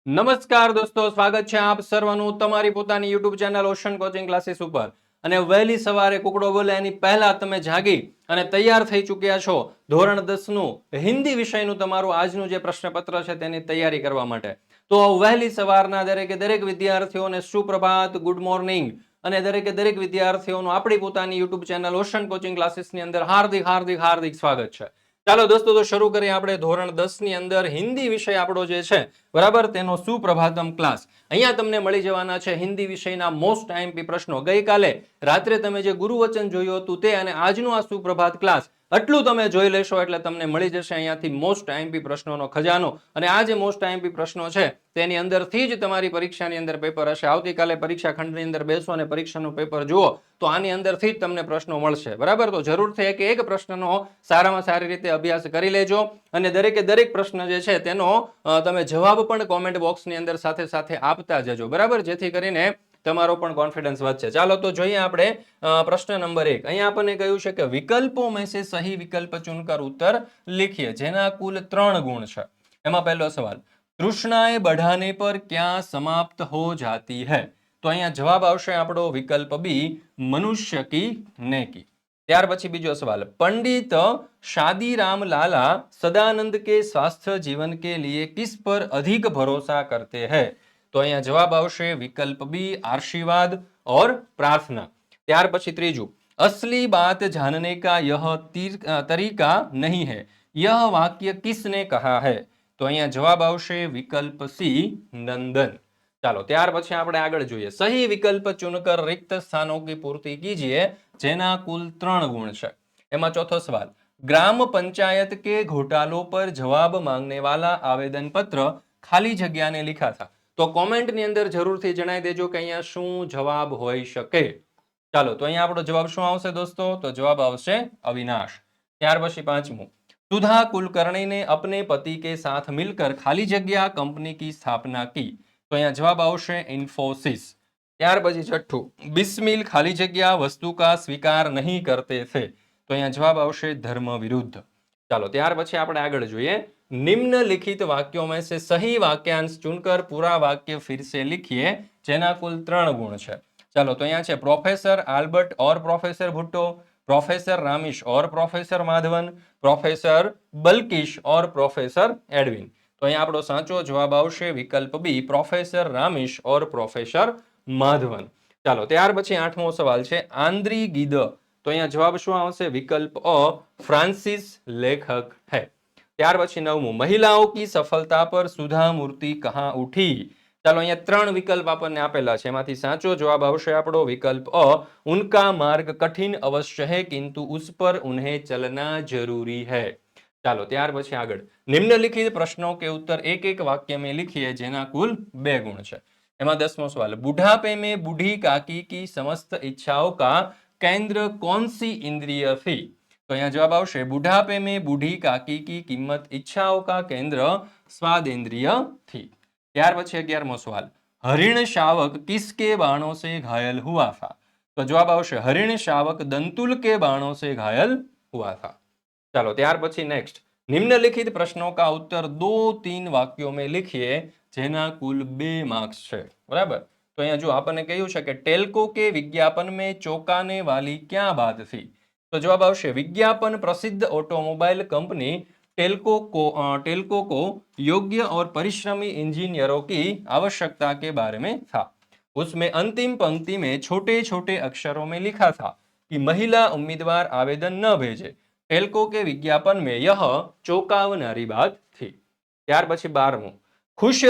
નમસ્કાર દોસ્તો, સ્વાગત છે આપ સર્વનું તમારી પોતાની YouTube channel ocean coaching classes ઉપર। અને વહેલી સવારે કુકડો બોલે એની પહેલા તમે જાગી અને તૈયાર થઈ ચૂક્યા છો ધોરણ 10 નું હિન્દી વિષયનું તમારું આજનું જે પ્રશ્નપત્ર છે તેની તૈયારી કરવા માટે। તો વહેલી સવારના દરેકે દરેક વિદ્યાર્થીઓને સુપ્રભાત, ગુડ મોર્નિંગ। અને દરેકે દરેક વિદ્યાર્થીઓનું આપણી પોતાની યુટ્યુબ ચેનલ ઓશન કોચિંગ ક્લાસીસની અંદર હાર્દિક હાર્દિક હાર્દિક સ્વાગત છે। ચાલો દોસ્તો, તો શરૂ કરીએ આપણે ધોરણ 10 ની અંદર હિન્દી વિષય આપણો જે છે બરાબર, તેનો સુપ્રભાતમ ક્લાસ। અહીંયા તમને મળી જવાના છે હિન્દી વિષયના મોસ્ટ આઈએમપી પ્રશ્નો। ગઈકાલે રાત્રે તમે જે ગુરુવચન જોયું હતું તે અને આજનો આ સુપ્રભાત ક્લાસ આટલું તમે જોઈ લેશો એટલે તમને મળી જશે અહીંયાથી મોસ્ટ આઈએમપી પ્રશ્નોનો ખજાનો। અને આ જે મોસ્ટ આઈએમપી પ્રશ્નો છે તેની અંદરથી જ તમારી પરીક્ષાની અંદર પેપર હશે। આવતીકાલે પરીક્ષા ખંડની અંદર બેસો અને પરીક્ષાનું પેપર જુઓ તો આની અંદરથી જ તમને પ્રશ્નો મળશે બરાબર। તો જરૂરથી એક પ્રશ્નનો સારામાં સારી રીતે અભ્યાસ કરી લેજો અને દરેકે દરેક પ્રશ્ન જે છે તેનો તમે જવાબ પણ કોમેન્ટ બોક્સની અંદર સાથે સાથે આપતા જજો બરાબર, જેથી કરીને તમારો પણ કોન્ફિડન્સ વધશે। ચાલો તો જોઈએ આપણે પ્રશ્ન નંબર 1। અહીંયા આપણને કહ્યું છે કે વિકલ્પો में से सही विकल्प चुनकर उत्तर लिखिए, જેના કુલ 3 ગુણ છે। એમાં પહેલો સવાલ, તૃષ્ણાએ बढ़ाने पर क्या समाप्त हो जाती है? તો અહીંયા જવાબ આવશે આપણો વિકલ્પ બી, મનુષ્ય की नेकी। ત્યાર પછી બીજો સવાલ, पंडित शादीराम लाला सदानंद के स्वास्थ्य जीवन के लिए किस पर अधिक भरोसा करते हैं? तो અહીંયા જવાબ આવશે વિકલ્પ બી, आशीर्वाद और प्रार्थना। ત્યાર પછી ત્રીજું, असली बात जानने का यह तरीका नहीं है, यह वाक्य किसने कहा है? तो અહીંયા જવાब આવશે વિકલ્પ સી, नंदन। ચાલો ત્યાર પછી આપણે આગળ જોઈએ, સહી વિકલ્પ ચुनकर रिक्त स्थानों की पूर्ति कीजिए, જેના કુલ 3 ગુણ છે। એમાં ચોથો સવાલ, ग्राम पंचायत के घोटालों पर जवाब मांगने वाला आवेदन पत्र खाली जगह ने लिखा था। तो कॉमेंट ની અંદર જરૂરથી જણાવી દેજો કે અહીંયા શું જવાબ હોઈ શકે। ચાલો તો અહીંયા આપણો જવાબ શું આવશે દોસ્તો? તો જવાબ આવશે અવિનાશ। ત્યાર પછી પાંચમું, सुधा कुलकर्णी ने अपने पति के साथ मिलकर खाली जगह कंपनी की स्थापना की। तो અહીંયા જવાब આવશે इन्फोसिस। ત્યાર પછી છઠ્ઠું, बिस्मिल खाली जगह वस्तु का स्वीकार नहीं करते थे। तो અહીંયા જવાબ આવશે धर्म विरुद्ध। ચાલો ત્યાર પછી આપણે આગળ જોઈએ, निम्नलिखित वाक्यों में से सही वाक्यांश चुनकर पूरा वाक्य फिर से लिखिए, જેના કુલ 3 ગુણ છે। ચાલો તો અહીંયા છે પ્રોફેસર આલ્બર્ટ और प्रोफेसर भुट्टो, प्रोफेसर रामिश और प्रोफेसर माधवन, प्रोफेसर बल्किश और प्रोफेसर एडविन। तो અહીંયા આપણો સાચો જવાબ આવશે વિકલ્પ બી, પ્રોફેસર રામિશ और प्रोफेसर माधवन। ચાલો ત્યાર પછી આઠમો સવાલ છે, આંદ્રી ગીદ। તો અહીંયા જવાબ શું આવશે? વિકલ્પ અ, फ्रांसिस लेखक है। ત્યાર પછી નવમું, महिलाओं की सफलता पर सुधा मूर्ति कहाँ उठी? ચાલો અહીંયા 3 વિકલ્પ આપણને આપેલા છે, એમાંથી સાચો જવાબ આવશે આપણો વિકલ્પ અ, उनका मार्ग कठिन अवश्य है किंतु उस पर उन्हें चलना जरूरी है। ચાલો ત્યાર પછી આગળ, निम्नलिखित प्रश्नों के उत्तर एक एक वाक्य में लिखिए, જેના કુલ 2 ગુણ છે। એમાં 10મો સવાલ, बुढ़ापे में बूढ़ी काकी की समस्त इच्छाओं का केंद्र कौन सी इंद्रिय थी? तो यहाँ जवाब आवशे बुढ़ापे में बूढ़ी काकी की कीमत इच्छाओं का केंद्र स्वादेंद्रिय थी। ત્યાર પછી 11મો સવાल, हरिण शावक किसके बाणों से घायल हुआ था? तो जवाब आवशे हरिण शावक दंतुल के बाणों से घायल हुआ था। चलो ત્યાર પછી नेक्स्ट, निम्नलिखित प्रश्नों का उत्तर 2-3 वाक्यों में लिखिए, જેના कुल 2 मार्क्स છે બરાબર। तो અહીંયા જો આપણને કહ્યું છે કે ટેલ્કો के विज्ञापन में चौंकाने वाली क्या बात थी? तो जवाब आवशे विज्ञापन प्रसिद्ध ऑटोमोबाइल कंपनी टेल्को को योग्य और परिश्रमी इंजीनियरों की आवश्यकता के बारे में था। उसमें अंतिम पंक्ति में छोटे छोटे अक्षरों में लिखा था कि महिला उम्मीदवार आवेदन न भेजे। टेल्को के विज्ञापन में यह चौंकावनारी बात थी। ત્યાર પછી 12મું, खुश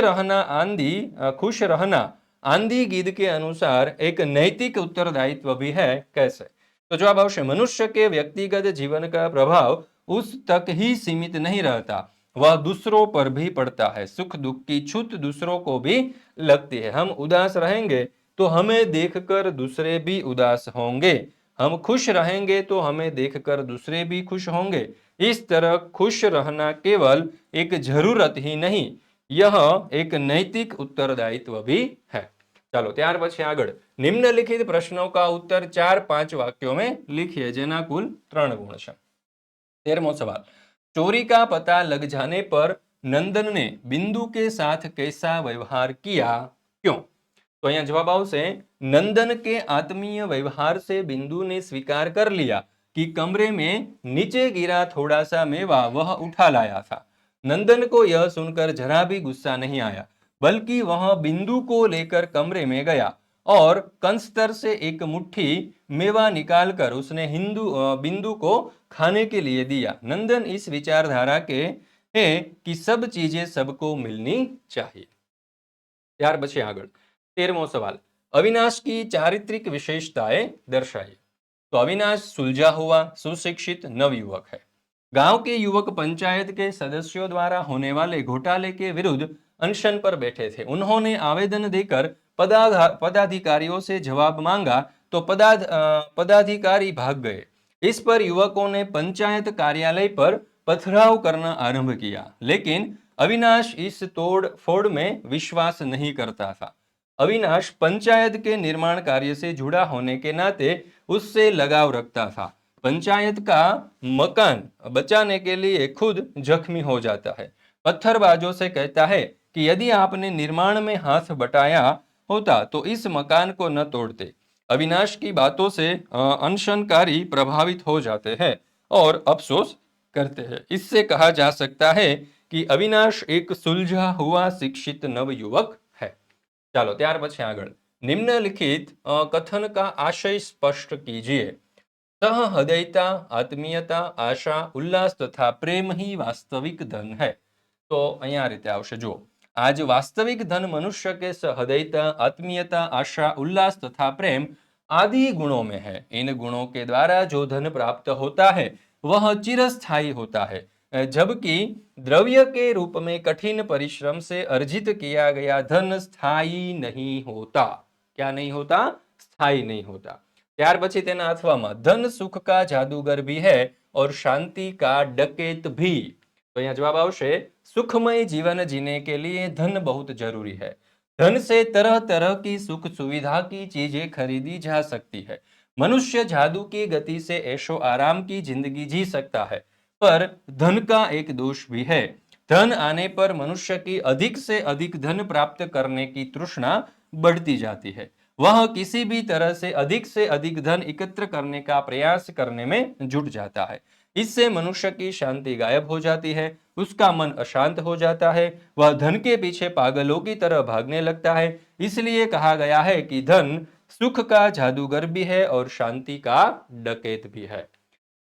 रहना आंधी गीत के अनुसार एक नैतिक उत्तरदायित्व भी है, कैसे? तो जवाब आवशे मनुष्य के व्यक्तिगत जीवन का प्रभाव उस तक ही सीमित नहीं रहता, वह दूसरों पर भी पड़ता है। सुख दुख की छूट दूसरों को भी लगती है। हम उदास रहेंगे तो हमें देखकर दूसरे भी उदास होंगे, हम खुश रहेंगे तो हमें देखकर दूसरे भी खुश होंगे। इस तरह खुश रहना केवल एक जरूरत ही नहीं, यह एक नैतिक उत्तरदायित्व भी है। चलो ત્યાર પછી આગળ, निम्नलिखित प्रश्नों का उत्तर 4-5 वाक्यों में लिखिए, જેના कुल 3 ગુણ છે। 13મો सवाल, चोरी का पता लग जाने पर नंदन ने बिंदु के साथ कैसा व्यवहार किया, क्यों? तो यहाँ जवाब आवशे नंदन के आत्मीय व्यवहार से बिंदु ने स्वीकार कर लिया कि कमरे में नीचे गिरा थोड़ा सा मेवा वह उठा लाया था। नंदन को यह सुनकर जरा भी गुस्सा नहीं आया, बल्कि वह बिंदु को लेकर कमरे में गया और कंस्तर से एक मुट्ठी मेवा निकालकर उसने बिंदु को खाने के लिए दिया। नंदन इस विचारधारा के है कि सब चीजें सबको मिलनी चाहिए। ત્યાર પછી આગળ 13મો सवाल, अविनाश की चारित्रिक विशेषताएं दर्शाइए। तो अविनाश सुलझा हुआ सुशिक्षित नवयुवक है। गांव के युवक पंचायत के सदस्यों द्वारा होने वाले घोटाले के विरुद्ध अनशन पर बैठे थे। उन्होंने आवेदन देकर पदाधिकारियों से जवाब मांगा तो पदाधिकारी भाग गए। इस पर युवकों ने पंचायत कार्यालय पर पथराव करना आरंभ किया, लेकिन अविनाश इस तोड़ फोड़ में विश्वास नहीं करता था। अविनाश पंचायत के निर्माण कार्य से जुड़ा होने के नाते उससे लगाव रखता था। पंचायत का मकान बचाने के लिए खुद जख्मी हो जाता है। पत्थरबाजों से कहता है कि यदि आपने निर्माण में हाथ बटाया होता तो इस मकान को न तोड़ते। अविनाश की बातों से अनशनकारी प्रभावित हो जाते हैं और अफसोस करते हैं। इससे कहा जा सकता है कि अविनाश एक सुलझा हुआ शिक्षित नवयुवक है। ચાલો ત્યાર પછી આગળ નિમ્નલિખિત કથન का आशय स्पष्ट कीजिए। सहृदयता, आत्मीयता, आशा, उल्लास तथा प्रेम ही वास्तविक धन है। तो અહીંયા આ રીતે આવશે, જો आज वास्तविक धन मनुष्य के सहृदयता, आत्मीयता, आशा, उल्लास तथा प्रेम आदि गुणों में है। इन गुणों के द्वारा जो धन प्राप्त होता है वह चिरस्थायी होता है, जबकि द्रव्य के रूप में कठिन परिश्रम से अर्जित किया गया धन स्थायी नहीं होता। क्या नहीं होता? स्थायी नहीं होता। ત્યાર પછી તેના અથવામાં ધન સુખ का जादूगर भी है और शांति का डकैत भी। तो यहाँ जवाब आवशे सुखमय जीवन जीने के लिए धन बहुत जरूरी है। धन से तरह तरह की सुख सुविधा की चीजें खरीदी जा सकती है। मनुष्य जादू की गति से ऐशो आराम की जिंदगी जी सकता है, पर धन का एक दोष भी है। धन आने पर मनुष्य की अधिक से अधिक धन प्राप्त करने की तृष्णा बढ़ती जाती है। वह किसी भी तरह से अधिक धन एकत्र करने का प्रयास करने में जुट जाता है। इससे मनुष्य की शांति गायब हो जाती है, उसका मन अशांत हो जाता है, वह धन के पीछे पागलों की तरह भागने लगता है। इसलिए कहा गया है कि धन सुख का जादूगर भी है और शांति का डकैत भी है।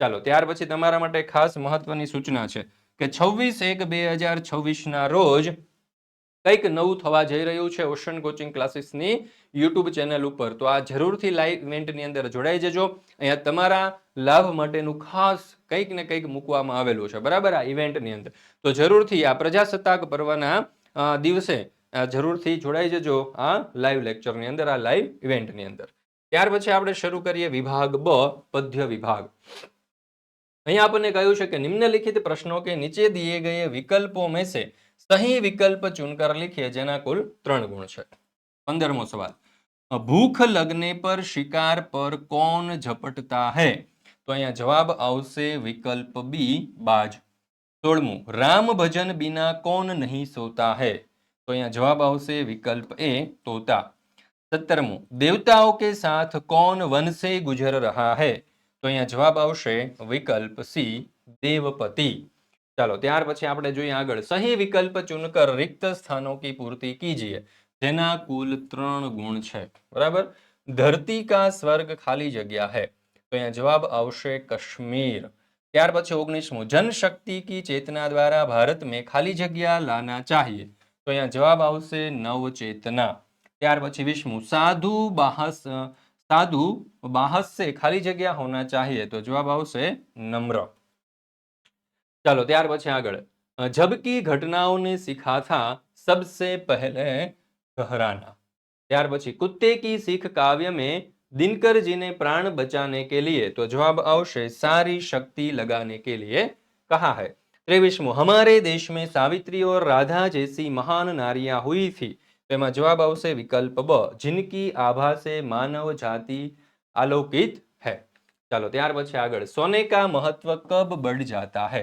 ચાલો ત્યાર પછી તમારા માટે ખાસ મહત્વની સૂચના છે કે 26/1/2026 ના રોજ કંઈક નવું થવા જઈ રહ્યું છે ઓશન કોચિંગ ક્લાસીસની યુટ્યુબ ચેનલ ઉપર। તો આ જરૂરથી લાઈવ ઇવેન્ટની અંદર જોડાઈ જજો। અહીંયા તમારા લાભ માટેનું ખાસ કંઈક ને કંઈક મૂકવામાં આવેલું છે, બરાબર, આ ઇવેન્ટની અંદર। તો જરૂરથી આ પ્રજાસત્તાક પર્વના દિવસે જરૂરથી જોડાઈ જજો આ લાઈવ લેક્ચરની અંદર, આ લાઈવ ઇવેન્ટની અંદર। ત્યાર પછી આપણે શરૂ કરીએ વિભાગ બ, પદ્ય વિભાગ। અહીંયા આપણને કહ્યું છે કે निम्नलिखित प्रश्नों के नीचे दिए गए विकल्पों में से सही विकल्प चुनकर लिखिए, जेना कुल 3 गुण છે। 15મો सवाल, भूख लगने पर शिकार पर कौन झपटता है? तो અહીંયા જવાબ આવશે વિકલ્પ બી, બાજ। 16મું, राम भजन बिना कौन नहीं सोता है? तो અહીંયા જવાબ આવશે વિકલ્પ એ, तोता। 17મું, देवताओं के साथ कौन वन से गुजर रहा है? तो અહીંયા જવાબ આવશે વિકલ્પ સી, देवपति। ચાલો ત્યાર પછી આપણે જોઈએ આગળ, સહી વિકલ્પ ચुनकर रिक्त स्थानों की पूर्ति कीजिए, જેના કુલ 3 ગુણ છે, બરાબર। धरती का स्वर्ग खाली जग्या है, तो અહીંયા જવાબ આવશે कश्मीर। ત્યાર પછી 19મું, जनशक्ति की चेतना द्वारा भारत में खाली जग्या लाना चाहिए, तो અહીંયા જવાब આવશે नवचेतना। ત્યાર પછી 20મું, साधु बाहस से खाली जगह होना चाहिए, तो जवाब आवशे नम्र। चलो त्यार पछी आगळ, जबकि घटनाओं ने सीखा था सबसे पहले घहराना। त्यार पछी कुत्ते की सीख काव्य में दिनकर जी ने प्राण बचाने के लिए, तो जवाब आवशे सारी शक्ति लगाने के लिए कहा है। 23मुं, हमारे देश में सावित्री और राधा जैसी महान नारियां हुई थी, તેમાં જવાબ આવશે વિકલ્પ બ, जिनकी आभा से मानव जाति आलोकित है। चलो ત્યાર પછી આગળ, सोने का महत्व कब बढ़ जाता है?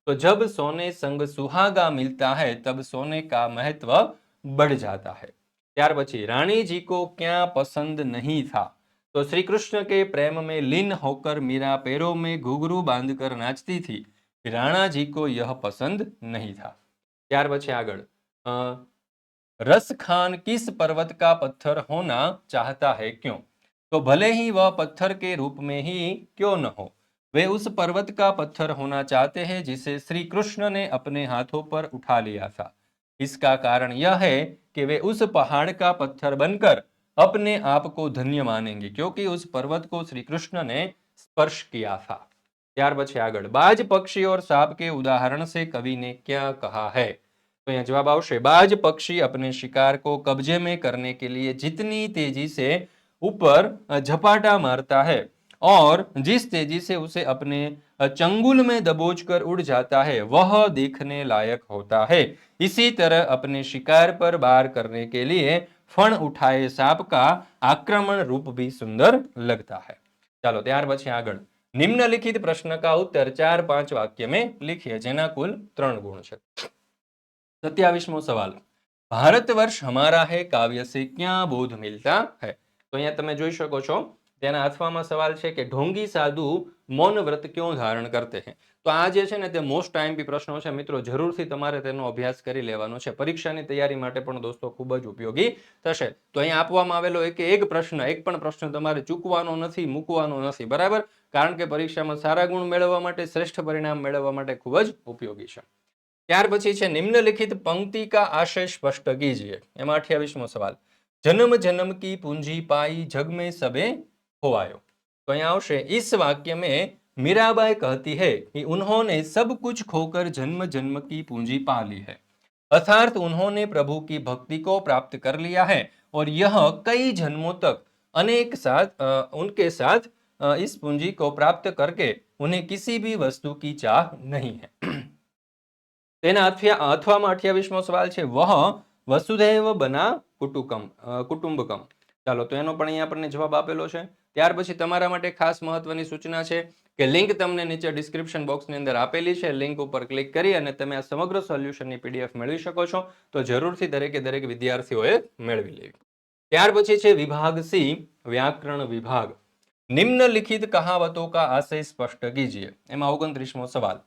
तो जब सोने संग सुहागा मिलता है तब सोने का महत्व बढ़ जाता है। ત્યાર પછી रानी जी को क्या पसंद नहीं था? तो श्री कृष्ण के प्रेम में लीन होकर मीरा पैरों में घुंघरू बांधकर नाचती थी। राणा जी को यह पसंद नहीं था। ત્યાર પછી આગળ रस खान किस पर्वत का पत्थर होना चाहता है, क्यों? तो भले ही वह पत्थर के रूप में ही क्यों न हो, वे उस पर्वत का पत्थर होना चाहते हैं जिसे श्री कृष्ण ने अपने हाथों पर उठा लिया था। इसका कारण यह है कि वे उस पहाड़ का पत्थर बनकर अपने आप को धन्य मानेंगे, क्योंकि उस पर्वत को श्री कृष्ण ने स्पर्श किया था। ત્યાર પછી આગળ बाज पक्षी और सांप के उदाहरण से कवि ने क्या कहा है? तो यहाँ जवाब आवश्य बाज पक्षी अपने शिकार को कब्जे में करने के लिए जितनी तेजी से ऊपर झपाटा मारता है और जिस तेजी से उसे अपने चंगुल में दबोचकर उड़ जाता है वह देखने लायक होता है। इसी तरह अपने शिकार पर वार करने के लिए फण उठाए सांप का आक्रमण रूप भी सुंदर लगता है। चलो ત્યાર પછી આગળ निम्नलिखित प्रश्न का उत्तर 4-5 वाक्य में लिखिए જેના कुल 3 गुण છે। 27मो सवाल, भारतवर्ष हमारा है काव्य से क्या बोध मिलता है? तो અહીંયા તમે જોઈ શકો છો તેના અથવામાં સવાલ છે કે ઢોંગી સાધુ મૌન વ્રત ક્यों ધારણ કરते हैं? તો આ જે છે ને તે મોસ્ટ આઈએમપી પ્રશ્નો છે મિત્રો, જરૂરથી તમારે તેનો અભ્યાસ કરી લેવાનો છે, પરીક્ષાની તૈયારી માટે પણ દોસ્તો ખૂબ જ ઉપયોગી થશે। તો અહીંયા આપવામાં આવેલો એક પ્રશ્ન, એક પણ પ્રશ્ન તમારે ચૂકવાનો નથી, મૂકવાનો નથી, બરાબર? કારણ કે પરીક્ષામાં સારા ગુણ મેળવવા માટે, શ્રેષ્ઠ પરિણામ મેળવવા માટે ખૂબ જ ઉપયોગી છે। ત્યાર પછી છે निम्नलिखित पंक्ति का आशय स्पष्ट कीजिए। એમાં 28મો સવાલ, जन्म जन्म की पूंजी पाई जग में सबे खोवायो। तो અહીંયા આવશે इस वाक्य में मीराबाई कहती है कि उन्होंने सब कुछ खोकर जन्म जन्म की पूंजी पा ली है, अर्थात उन्होंने प्रभु की भक्ति को प्राप्त कर लिया है और यह कई जन्मों तक उनके साथ इस पूंजी को प्राप्त करके उन्हें किसी भी वस्तु की चाह नहीं है। તેના અથવામાં 28મો સવાલ છે વહ વસુધૈવ બના કુટુંબકમ। ચાલો તો એનો પણ અહીંયા આપણને જવાબ આપેલો છે। ત્યાર પછી તમારા માટે ખાસ મહત્વની સૂચના છે કે લિંક તમને નીચે ડિસ્ક્રિપ્શન બોક્સની અંદર આપેલી છે, લિંક ઉપર ક્લિક કરી અને તમે આ સમગ્ર સોલ્યુશનની પીડીએફ મેળવી શકો છો। તો જરૂરથી દરેક વિદ્યાર્થીઓએ મેળવી લેવી। ત્યાર પછી છે વિભાગ સી व्याकरण विभाग। निम्नलिखित कहावतों का आशय स्पष्ट कीजिए। એમાં 29મો સવાલ,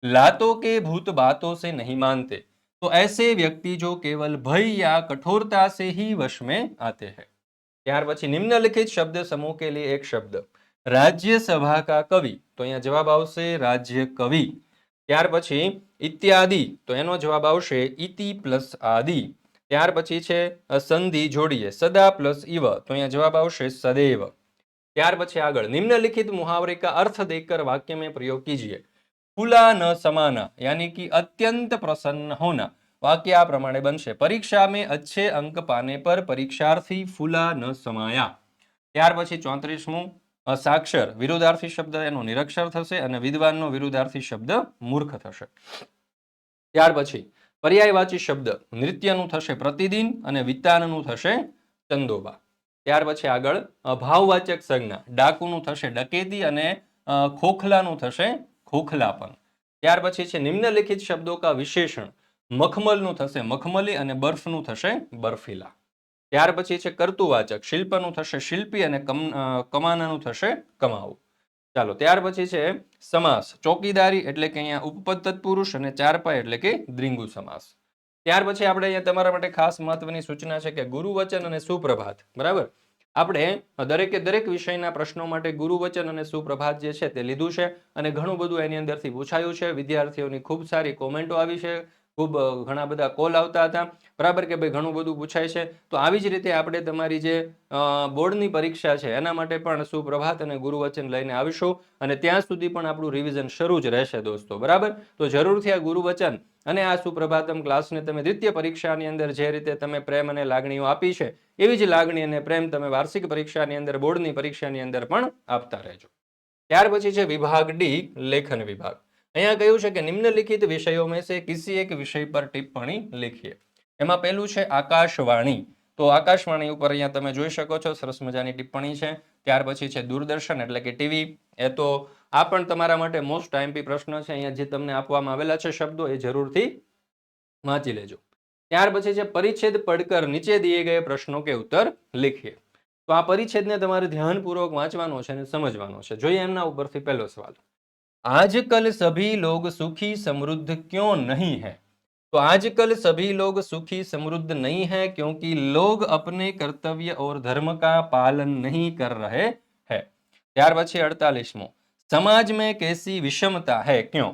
लातों के भूत बातों से नहीं मानते, तो ऐसे व्यक्ति जो केवल भय या कठोरता से ही वश में आते हैं। ત્યાર પછી निम्नलिखित शब्द समूह के लिए एक शब्द, राज्यसभा का कवि। तो અહીંયા જવાબ આવશે રાજ્ય કવિ। ત્યાર પછી इत्यादि, तो એનો જવાબ આવશે इति प्लस आदि। ત્યાર પછી છે સંધિ જોડીએ सदा प्लस इव, तो અહીંયા जवाब આવશે सदैव। ત્યાર પછી આગળ निम्नलिखित मुहावरे का अर्थ देकर वाक्य में प्रयोग कीजिए। फूला न समाना यानी कि अत्यंत प्रसन्न होना। वाक्य आ प्रमाणे बनशे, परीक्षा में अच्छे अंक पाने पर परीक्षार्थी फूला न समाया। ત્યાર પછી 34મું સાક્ષર વિરુદ્ધાર્થી શબ્દ એનો નિરક્ષર થશે અને વિદ્વાનનો વિરુદ્ધાર્થી શબ્દ મૂર્ખ થશે। ત્યાર પછી પર્યાયવાચી શબ્દ નૃત્યનું થશે પ્રતિદિન અને વિતાનનું થશે ચંદોબા। ત્યાર પછી આગળ ભાવવાચક સંજ્ઞા ડાકુનું થશે ડકેતી અને ખોખલાનું થશે खोखलापन। ત્યાર પછી છે નિમ્નલિખિત શબ્દો કા વિશેષણ, મખમલનું થશે મખમલી અને બર્ફનું થશે બર્ફીલા। ત્યાર પછી છે કર્તુવાચક, શિલ્પનું થશે શિલ્પી અને કમાનાનું થશે કમાવું। ચાલો ત્યાર પછી છે સમાસ, ચોકીદારી એટલે કે અહીંયા ઉપપદ તત્પુરુષ અને ચારપાઈ એટલે કે દ્વિગુ સમાસ। ત્યાર પછી આપણે અહીંયા તમારા માટે ખાસ મહત્વની સૂચના છે કે ગુરુવચન અને સુપ્રભાત, બરાબર? આપણે દરેક વિષયના પ્રશ્નો માટે ગુરુવચન અને સુપ્રભાત જે છે તે લીધું છે અને ઘણું બધું એની અંદરથી પૂછાયું છે। વિદ્યાર્થીઓની ખૂબ સારી કોમેન્ટો આવી છે, ખૂબ ઘણા બધા કોલ આવતા હતા, બરાબર કે ભાઈ ઘણું બધું પૂછાય છે। તો આવી જ રીતે આપણે તમારી જે બોર્ડની પરીક્ષા છે એના માટે પણ સુપ્રભાત અને ગુરુવચન લઈને આવીશું અને ત્યાં સુધી પણ આપણું રિવિઝન શરૂ જ રહેશે દોસ્તો, બરાબર? તો જરૂરથી આ ગુરુવચન અને આ સુપ્રભાતમ ક્લાસને તમે દ્વિતીય પરીક્ષાની અંદર જે રીતે તમે પ્રેમ અને લાગણીઓ આપી છે એવી જ લાગણી અને પ્રેમ તમે વાર્ષિક પરીક્ષાની અંદર, બોર્ડની પરીક્ષાની અંદર પણ આપતા રહેજો। ત્યાર પછી છે વિભાગ ડી લેખન વિભાગ। અહીંયા કહ્યું છે કે નિમ્નલિખિત વિષયો में से किसी एक विषय पर टिप्पणी लिखिए। એમાં પહેલું છે આકાશવાણી। તો આકાશવાણી ઉપર અહીંયા તમે જોઈ શકો છો સરસ મજાની ટિપ્પણી છે। ત્યાર પછી છે દૂરદર્શન એટલે કે ટીવી, એ તો આ પણ તમારા માટે મોસ્ટ આઈએમપી પ્રશ્ન છે. અહીંયા જે તમને આપવામાં આવેલા છે શબ્દો એ જરૂરથી વાંચી લેજો. ત્યાર પછી છે પરિચ્છેદ પढ़कर નીચે दिए गए प्रश्नों के उत्तर लिखिए. તો આ પરિચ્છેદને તમારે ધ્યાનપૂર્વક વાંચવાનો છે અને સમજવાનો છે. જોઈએ એમના ઉપરથી પહેલો સવાલ. आजकल सभी लोग सुखी समृद्ध क्यों नहीं है? तो आजकल सभी लोग सुखी समृद्ध नहीं है क्योंकि लोग अपने कर्तव्य और धर्म का पालन नहीं कर रहे हैं. ત્યાર પછી 48મો, समाज में कैसी विषमता है क्यों?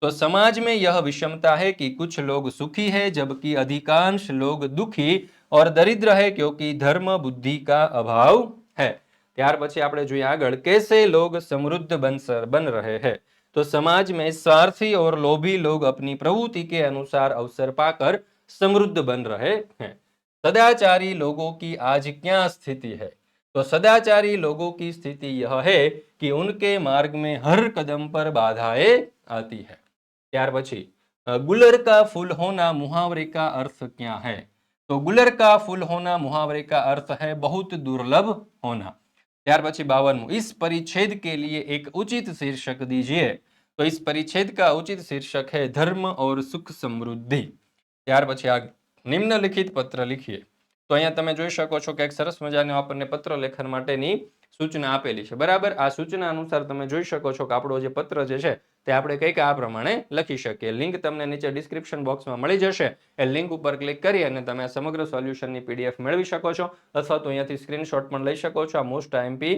तो समाज में यह विषमता है कि कुछ लोग सुखी है जबकि अधिकांश लोग दुखी और दरिद्र है क्योंकि धर्म बुद्धि का अभाव है. ત્યાર પછી આપણે જોઈએ આગળ, कैसे लोग समृद्ध बन रहे हैं? तो समाज में स्वार्थी और लोभी लोग अपनी प्रवृत्ति के अनुसार अवसर पाकर समृद्ध बन रहे हैं. सदाचारी लोगों की आज क्या स्थिति है? तो सदाचारी लोगों की स्थिति यह है कि उनके मार्ग में हर कदम पर बाधाएं आती है. ત્યાર પછી गुलर का फूल होना मुहावरे का अर्थ क्या है? तो गुलर का फूल होना मुहावरे का अर्थ है बहुत दुर्लभ होना. ત્યાર પછી 52મું, इस परिच्छेद के लिए एक उचित शीर्षक दीजिए. तो इस परिच्छेद का उचित शीर्षक है धर्म और सुख समृद्धि. ત્યાર પછી આ નિમ્નલિખિત પત્ર लिखिए. તો અહીંયા તમે જોઈ શકો છો કે એક સરસ મજાનો આપણને પત્ર લેખન માટેની સૂચના આપેલી છે. બરાબર, આ સૂચના અનુસાર તમે જોઈ શકો છો કે આપણો જે પત્ર જે છે તે આપણે કંઈક આ પ્રમાણે લખી શકીએ. લિંક તમને નીચે ડિસ્ક્રિપ્શન બોક્સમાં મળી જશે. એ લિંક ઉપર ક્લિક કરી અને તમે આ સમગ્ર સોલ્યુશનની પીડીએફ મેળવી શકો છો, અથવા તો અહીંયાથી સ્ક્રીનશોટ પણ લઈ શકો છો. આ મોસ્ટ આઈએમપી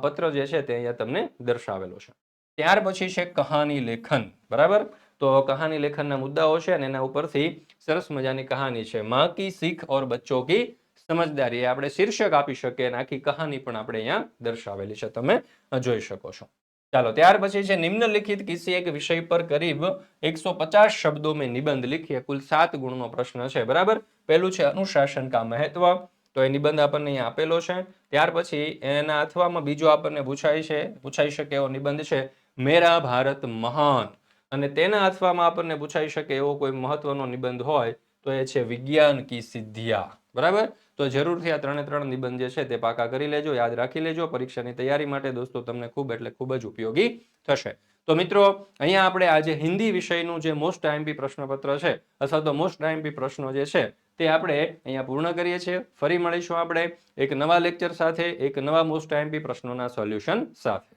પત્ર જે છે તે અહીંયા તમને દર્શાવેલો છે. ત્યાર પછી છે કહાની લેખન. બરાબર, તો કહાની લેખનના મુદ્દાઓ છે અને એના ઉપરથી સરસ મજાની કહાની છે, માં કી સીખ ઓર બચ્ચો કી સમજદારી. આપણે શીર્ષક આપી શકીએ અને આખી કહાની પણ આપણે અહીંયા દર્શાવેલી છે, તમે જોઈ શકો છો. ચાલો, ત્યાર પછી છે निम्नलिखित किसी एक विषय पर करीब 150 शब्दों में निबंध लिखिए. कुल 7 गुणનો પ્રશ્ન છે. બરાબર, પહેલું છે અનુશાસન કા મહત્વ. તો એ નિબંધ આપણને અહીંયા આપેલો છે. ત્યાર પછી એના અથવામાં બીજો આપણને પૂછાઈ શકે એવો નિબંધ છે મેરા ભારત મહાન. અને તેના અથવામાં આપણને પૂછાઈ શકે એવો કોઈ મહત્વનો નિબંધ હોય તો એ છે વિજ્ઞાન કી સિદ્ધિયા. બરાબર, તો જરૂરથી આ 3 નિબંધ જે છે તે પાકા કરી લેજો, યાદ રાખી લેજો. પરીક્ષાની તૈયારી માટે દોસ્તો તમને ખૂબ એટલે ખૂબ જ ઉપયોગી થશે. તો મિત્રો, અહીંયા આપણે આજે હિન્દી વિષયનું જે મોસ્ટ આઈએમપી પ્રશ્નપત્ર છે અથવા તો મોસ્ટ આઈએમપી પ્રશ્નો જે છે તે આપણે અહીંયા પૂર્ણ કરીએ છીએ. ફરી મળીશું આપણે એક નવા લેક્ચર સાથે, એક નવા મોસ્ટ આઈએમપી પ્રશ્નોના સોલ્યુશન સાથે.